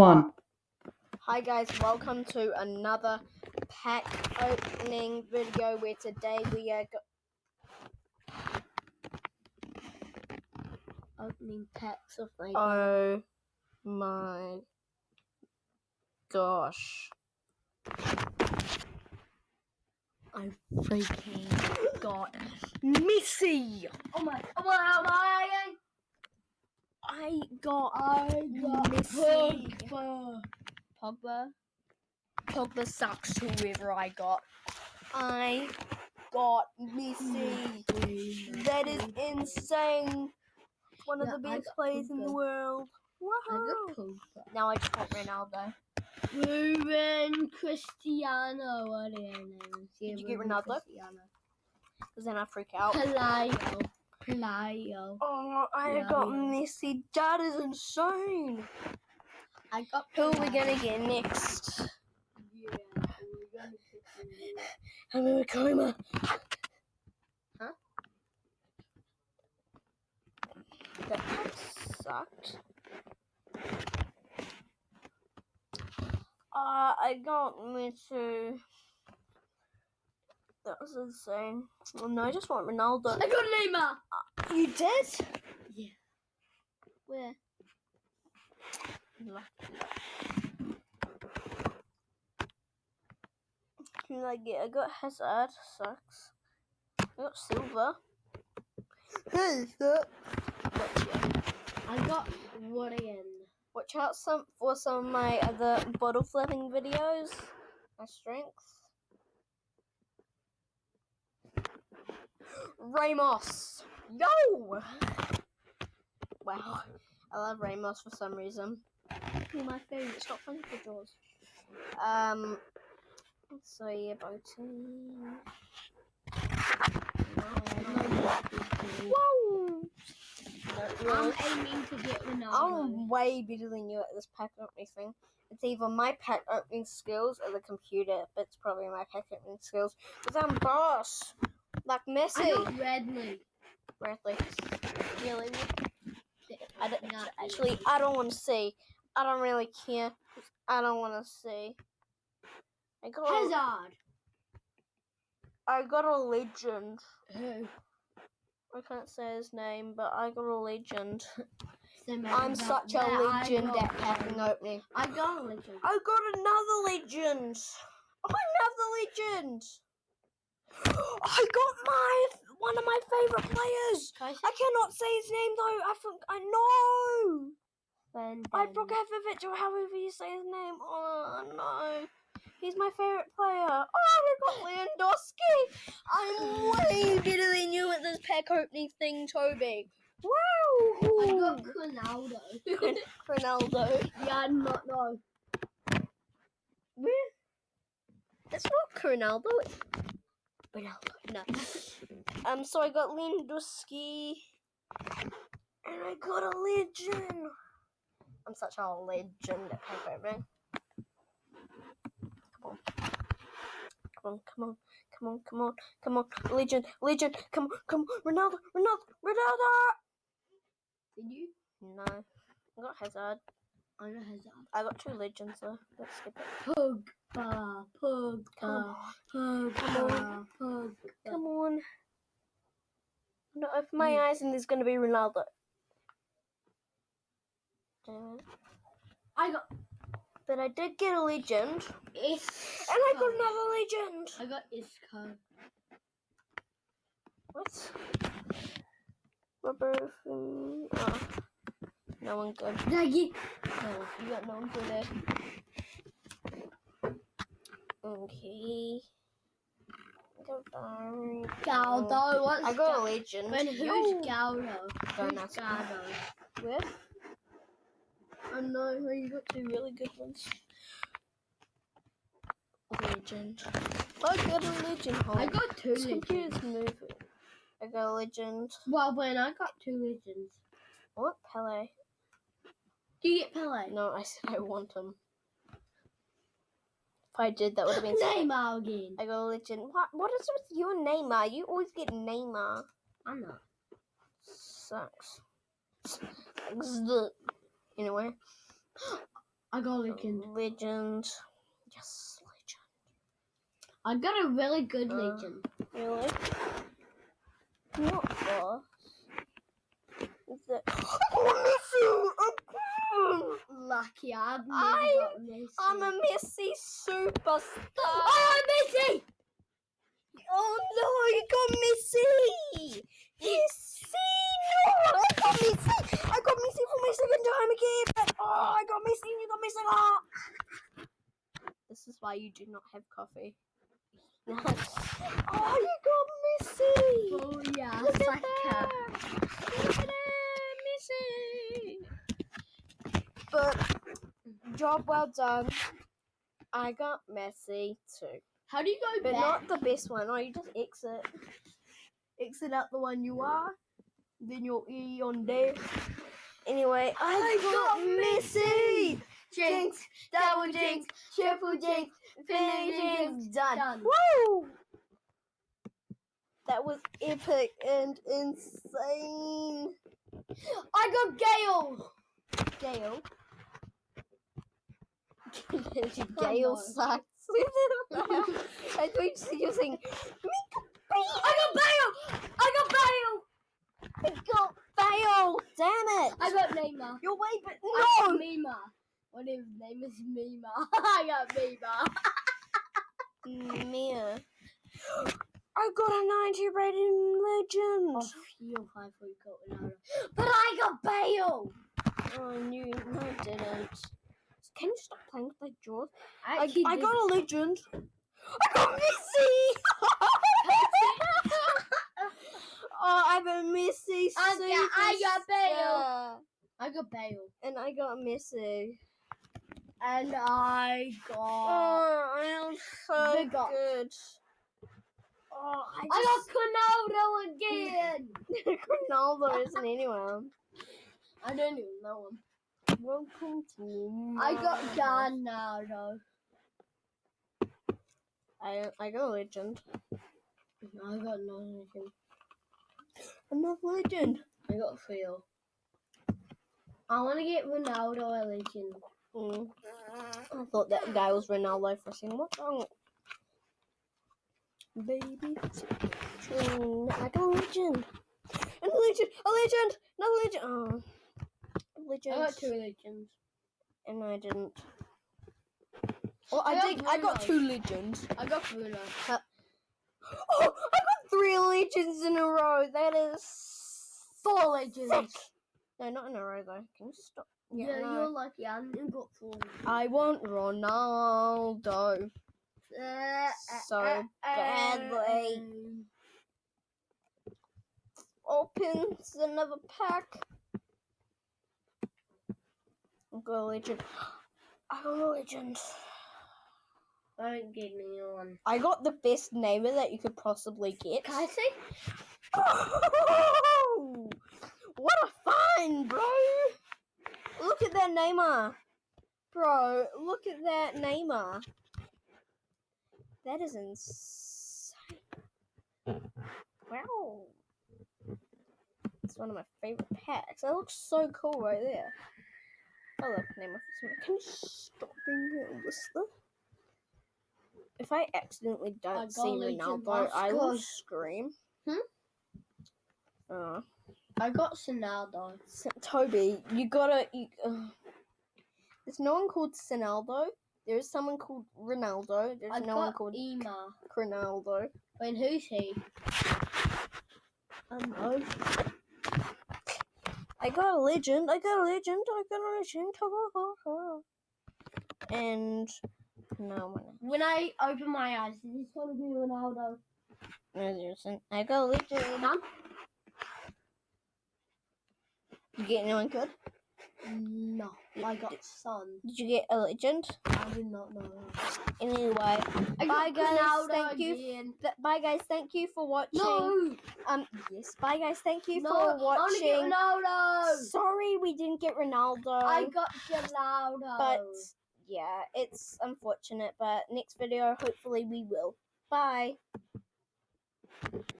One. Hi guys, welcome to another pack opening video where today we are opening packs of Lego. Oh my gosh. I freaking got Missy! I got Missy. Pogba sucks, whoever I got. I got Missy. That is insane. One of the best players in the world. Wow. I got Pogba. Now I just want Ronaldo. Ruben Cristiano. What are your names? Did you get Ronaldo? Because then I freak out. Pelayo. Oh, I got Messi. That is insane. I got Who are we going to get next? Yeah, we're going to pick I'm in a coma. Huh? That sucked. I got Messi. That was insane. Oh, no, I just want Ronaldo. I got Neymar. You did? Yeah. Where? Who did I get? I got Hazard. Sucks. I got Silver. I got Ryan. Watch out for some of my other bottle flipping videos. My strength. Ramos. No! Wow. I love Ramos for some reason. He's my favourite. It's not funny for Jaws. So yeah, boating. Whoa! I'm aiming to get Ronaldo. I'm way better than you at this pack opening thing. It's either my pack opening skills or the computer, but it's probably my pack opening skills. Because I'm boss! Like Messi. I got Bradley. Really? I don't want to see. I don't really care. I don't want to see. Hazard. I got a legend. Who? I can't say his name, but I got a legend. I'm such a legend at packing opening. I got a legend. I got another legend. Another legend. I got one of my favorite players. I cannot say his name though. I know. I Brokovic or however you say his name. Oh no. He's my favorite player. Oh, I got Lewandowski. I'm way better than you at this pack opening thing, Toby. Wow. I got Ronaldo. Ronaldo. Yeah, I not know. Where? That's not Ronaldo. It's Ronaldo. No. So I got Lewandowski. And I got a legend. I'm such a legend at pack opening. Come on. Legend. Come on. Ronaldo. Did you? No. I got Hazard. I got Hazard. I got two legends though. Let's skip it. Pogba. Come on. I'm gonna open my eyes and there's gonna be Ronaldo. But I did get a legend. Isco. And I got another legend. I got Isco. What? Rubber. No one good. Daggy. No, you got no one good there. Okay. Galdo. What's I got a legend. But who's Galdo? Don't ask me. Galdo? Where? I know, you got two really good ones. Legend. I got a legend. I got two this legends. Computer's moving. I got a legend. Well, when I got two legends. What? Pele? Do you get Pele? No, I said I want him. If I did, that would have been Neymar again. I got a legend. What is with you and Neymar? You always get Neymar. I'm not. Sucks. Anyway. I got a legend. Legend. Yes, legend. I got a really good legend. Really? What boss? Is it? Lucky, I've never got Messi. I'm a Messi superstar. Oh, Messi! Oh no, you got Messi! Messi! No, I got Messi! I got Messi for my second time again! Oh, I got Messi and you got Messi! Oh. This is why you do not have coffee. Oh, you got Messi! Oh, yeah, Look at Saka. that! Look at that, Messi! But, job well done. I got Messi too. How do you go But back? not the best one. Oh, you just exit. Exit out the one you are. Then you'll E on there. Anyway, I got Messi! Jinx, double jinx, triple jinx, finish jinx, done. Woo! That was epic and insane. I got Gale. Gale. Oh, Gale no. sucks. I thought you were saying, I got Bale. I got Bale. I got Bale. Damn it. I got Neymar. You're way, but I no. got Mima. What if his name is Mima? I got Mima. Mia. I got a 90 rating legend. Oh, phew, I thought you got Ronaldo. But I got Bale. Oh, no, I didn't. Can you stop playing with my jaws? I I got a legend. I got Messi! Oh, I got Messi. I got Bale. superstar. I got Bale. And I got Messi. And I got... Oh, I am so They got- good. Oh, I got Ronaldo again. Ronaldo isn't anyone. I don't even know him. Welcome to I got Ronaldo. I got a legend. I got no legend. Another legend. I got Theo. I want to get Ronaldo a legend. I thought that guy was Ronaldo for a second. What's wrong? Baby. I got a legend. And a legend. A legend. Another legend. Oh. A legend. I got 2 legends. And I didn't. Well, I got Bruno. 2 legends. I got Bruno. Oh, I got 3 legends in a row. That is 4 legends. sick. No, not in a row though. Can you stop? Yeah, no. you're lucky. I got 4. I want Ronaldo so badly. Opens another pack. I got a legend. I got a legend. Don't give me one. I got the best Neymar that you could possibly get. Can I see? Oh, what a find, bro! Look at that Neymar. Bro, look at that Neymar. That is insane. Wow. It's one of my favorite packs. That looks so cool right there. Oh, look, Neymar. Can you stop being a listener? If I accidentally don't see Ronaldo, I will scream. I got Sinaldo. Toby, you gotta... There's no one called Sinaldo. There's someone called Ronaldo. There's no one called Ema. Ronaldo. Wait, who's he? I don't know. I got a legend. And no one. When I open my eyes, it's gonna be Ronaldo. No, there isn't. I got a legend. None? You get anyone good? No. I got Son. Did you get a legend? I did not know. Anyway, bye guys. Thank you. Bye guys. Thank you for watching. No. Yes. Bye guys. Thank you No, for I want to get watching. Ronaldo. Sorry, we didn't get Ronaldo. I got Ronaldo. But yeah, it's unfortunate. But next video, hopefully we will. Bye.